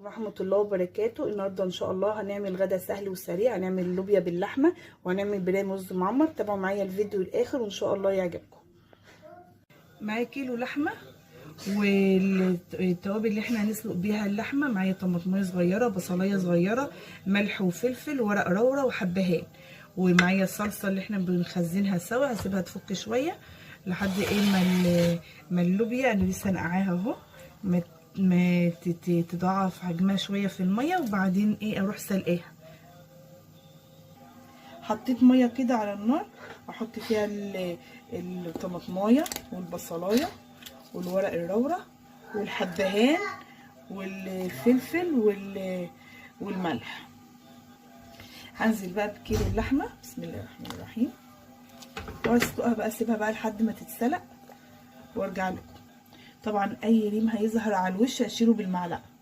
ورحمة الله وبركاته. النهارده ان شاء الله هنعمل غدا سهل وسريع، هنعمل لوبيا باللحمه وهنعمل برام رز معمر. تابعوا معايا الفيديو للاخر وان شاء الله يعجبكم. معايا كيلو لحمه، والتوابل اللي احنا هنسلق بيها اللحمه معايا طماطميه صغيره، بصلايه صغيره، ملح وفلفل، ورق لورا وحبهان، ومعايا الصلصه اللي احنا بنخزنها سوا. هسيبها تفك شويه لحد ما اللوبيا انا لسه نقعاها اهو ما تضاعف حجمها شويه في الميه، وبعدين اروح سلقاها. حطيت ميه كده على النار، احط فيها الطماطمايه والبصلايه والورق اللورا والحبهان والفلفل والملح. هنزل بقى بكيلو اللحمه. بسم الله الرحمن الرحيم. واسلقها بقى، اسيبها بقى لحد ما تتسلق وارجع لكم. طبعا اي ريم هيظهر على الوش هشيله بالمعلقه.